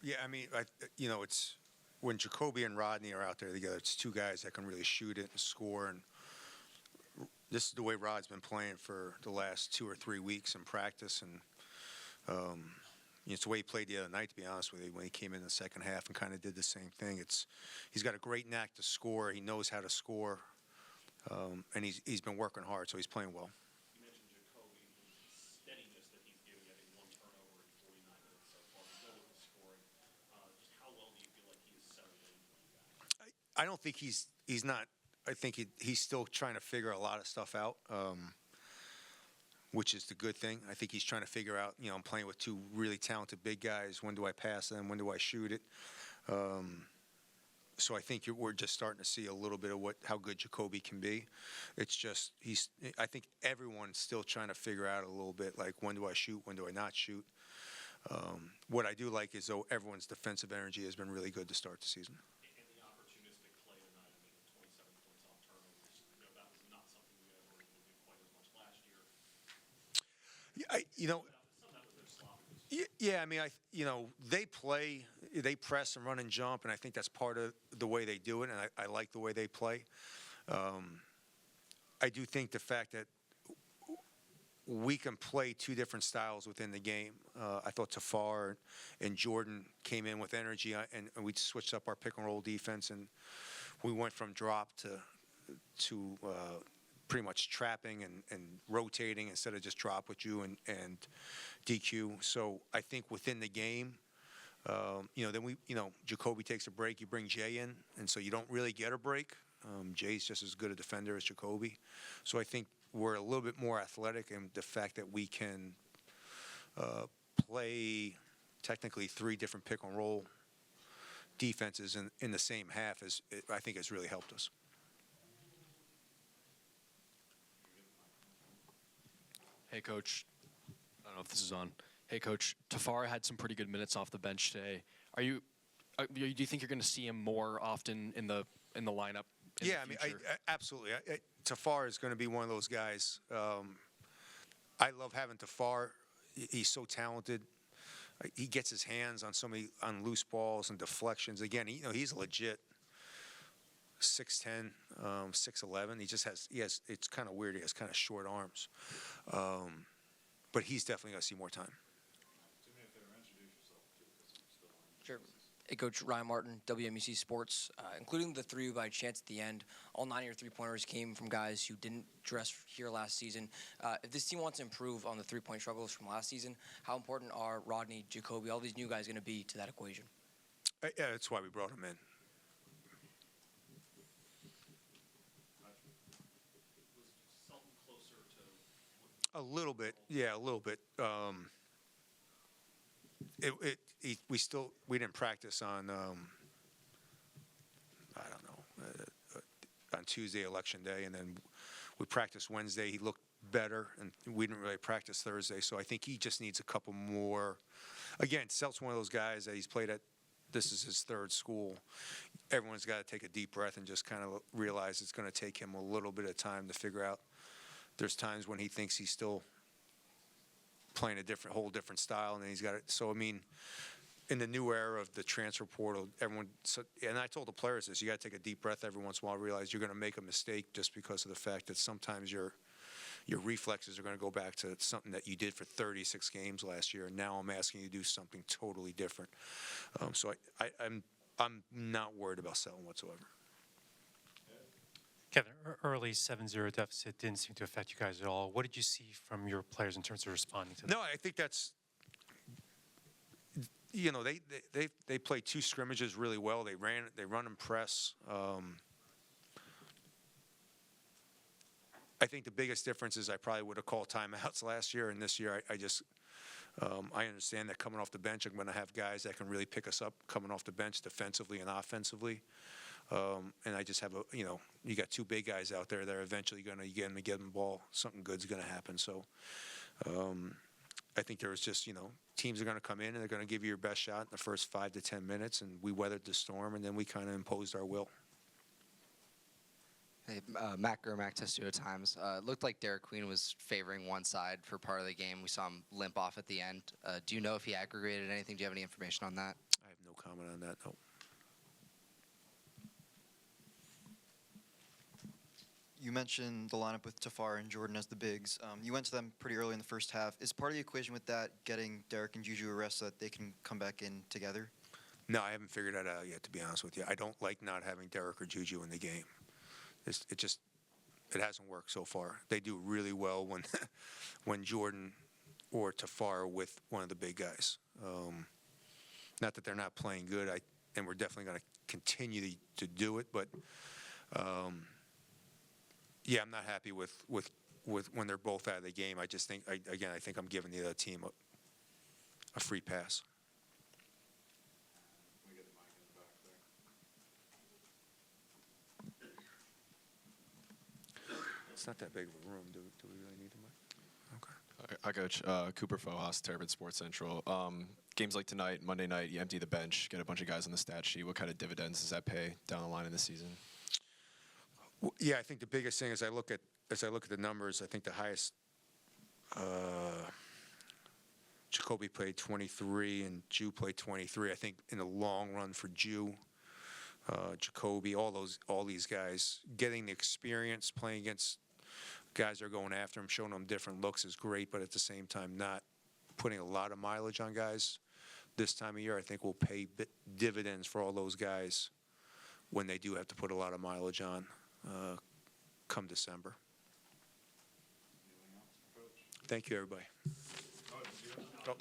Yeah, I mean, it's when Jacoby and Rodney are out there together, it's two guys that can really shoot it and score. And this is the way Rod's been playing for the last 2 or 3 weeks in practice. And it's the way he played the other night, to be honest with you, when he came in the second half and kind of did the same thing. He's got a great knack to score. He knows how to score, and he's been working hard, so he's playing well. You mentioned Jacoby, the steadiness that he's giving. I think 1 turnover in 49 minutes so far. He's good with the scoring. Just how well do you feel like he is settling in for you guys? I don't think he's not. I think he's still trying to figure a lot of stuff out. Which is the good thing. I think he's trying to figure out, I'm playing with two really talented big guys. When do I pass them? When do I shoot it? So I think we're just starting to see a little bit of how good Jacoby can be. It's just I think everyone's still trying to figure out a little bit, like, when do I shoot? When do I not shoot? What I do like is, though, everyone's defensive energy has been really good to start the season. And the opportunistic play tonight, 27 points off turnovers, that was not something we ever were able to do quite as much last year. Yeah, I mean, they press and run and jump, and I think that's part of the way they do it, and I like the way they play. I do think the fact that we can play two different styles within the game. I thought Tafar and Jordan came in with energy, and we switched up our pick and roll defense, and we went from drop to pretty much trapping and rotating instead of just drop with you and DQ. So I think within the game, then Jacoby takes a break. You bring Jay in, and so you don't really get a break. Jay's just as good a defender as Jacoby. So I think we're a little bit more athletic, and the fact that we can play technically 3 different pick and roll defenses in the same half I think has really helped us. Hey, Coach. I don't know if this is on. Hey, Coach. Tafar had some pretty good minutes off the bench today. Do you think you're going to see him more often in the lineup? Yeah, I mean, absolutely. Tafar is going to be one of those guys. I love having Tafar. He's so talented. He gets his hands on loose balls and deflections. Again, he's legit 6'10", 6'11". It's kind of weird. He has kind of short arms. But he's definitely going to see more time. Sure. Hey, Coach. Ryan Martin, WMUC Sports. Including the 3 by chance at the end, all 9 of your three-pointers came from guys who didn't dress here last season. If this team wants to improve on the three-point struggles from last season, how important are Rodney, Jacoby, all these new guys going to be to that equation? Yeah, that's why we brought him in. A little bit, yeah, a little bit. We didn't practice on on Tuesday, election day, and then we practiced Wednesday. He looked better, and we didn't really practice Thursday. So I think he just needs a couple more. Again, Selt's one of those guys that he's played at. This is his 3rd school. Everyone's got to take a deep breath and just kind of realize it's going to take him a little bit of time to figure out. There's times when he thinks he's still playing a whole different style, and then he's got it. So I mean, in the new era of the transfer portal, and I told the players this: you got to take a deep breath every once in a while, realize you're going to make a mistake just because of the fact that sometimes your reflexes are going to go back to something that you did for 36 games last year, and now I'm asking you to do something totally different. So I'm not worried about selling whatsoever. Kevin, early 7-0 deficit didn't seem to affect you guys at all. What did you see from your players in terms of responding to that? No, I think that's, they played 2 scrimmages really well. They run and press. I think the biggest difference is I probably would have called timeouts last year, and this year I understand that coming off the bench, I'm going to have guys that can really pick us up coming off the bench defensively and offensively. And I just have you got 2 big guys out there that are eventually going to get them the ball. Something good's going to happen. So I think there's just, teams are going to come in and they're going to give you your best shot in the first 5 to 10 minutes. And we weathered the storm, and then we kind of imposed our will. Hey, Matt Germack, Testudo Times. It looked like Derek Queen was favoring one side for part of the game. We saw him limp off at the end. Do you know if he aggregated anything? Do you have any information on that? I have comment on that. No. You mentioned the lineup with Tafar and Jordan as the bigs. You went to them pretty early in the first half. Is part of the equation with that getting Derek and Juju a rest so that they can come back in together? No, I haven't figured that out yet, to be honest with you. I don't like not having Derek or Juju in the game. It hasn't worked so far. They do really well when when Jordan or Tafar are with one of the big guys. Not that they're not playing good, and we're definitely going to continue to do it, but yeah, I'm not happy with when they're both out of the game. I just think, I think I'm giving the other team a free pass. Can we get the mic in the back there? It's not that big of a room. Do we really need the mic? Okay. Hi, Coach. Cooper Fohas, Terrapin Sports Central. Games like tonight, Monday night, you empty the bench, get a bunch of guys on the stat sheet. What kind of dividends does that pay down the line in the season? Yeah, I think the biggest thing as I look at the numbers, I think the highest Jacoby played 23 and Jew played 23. I think in the long run for Jew, Jacoby, all these guys getting the experience playing against guys that are going after him, showing them different looks is great, but at the same time not putting a lot of mileage on guys this time of year, I think will pay dividends for all those guys when they do have to put a lot of mileage on come December. Anything else, Coach? Thank you, everybody. Oh,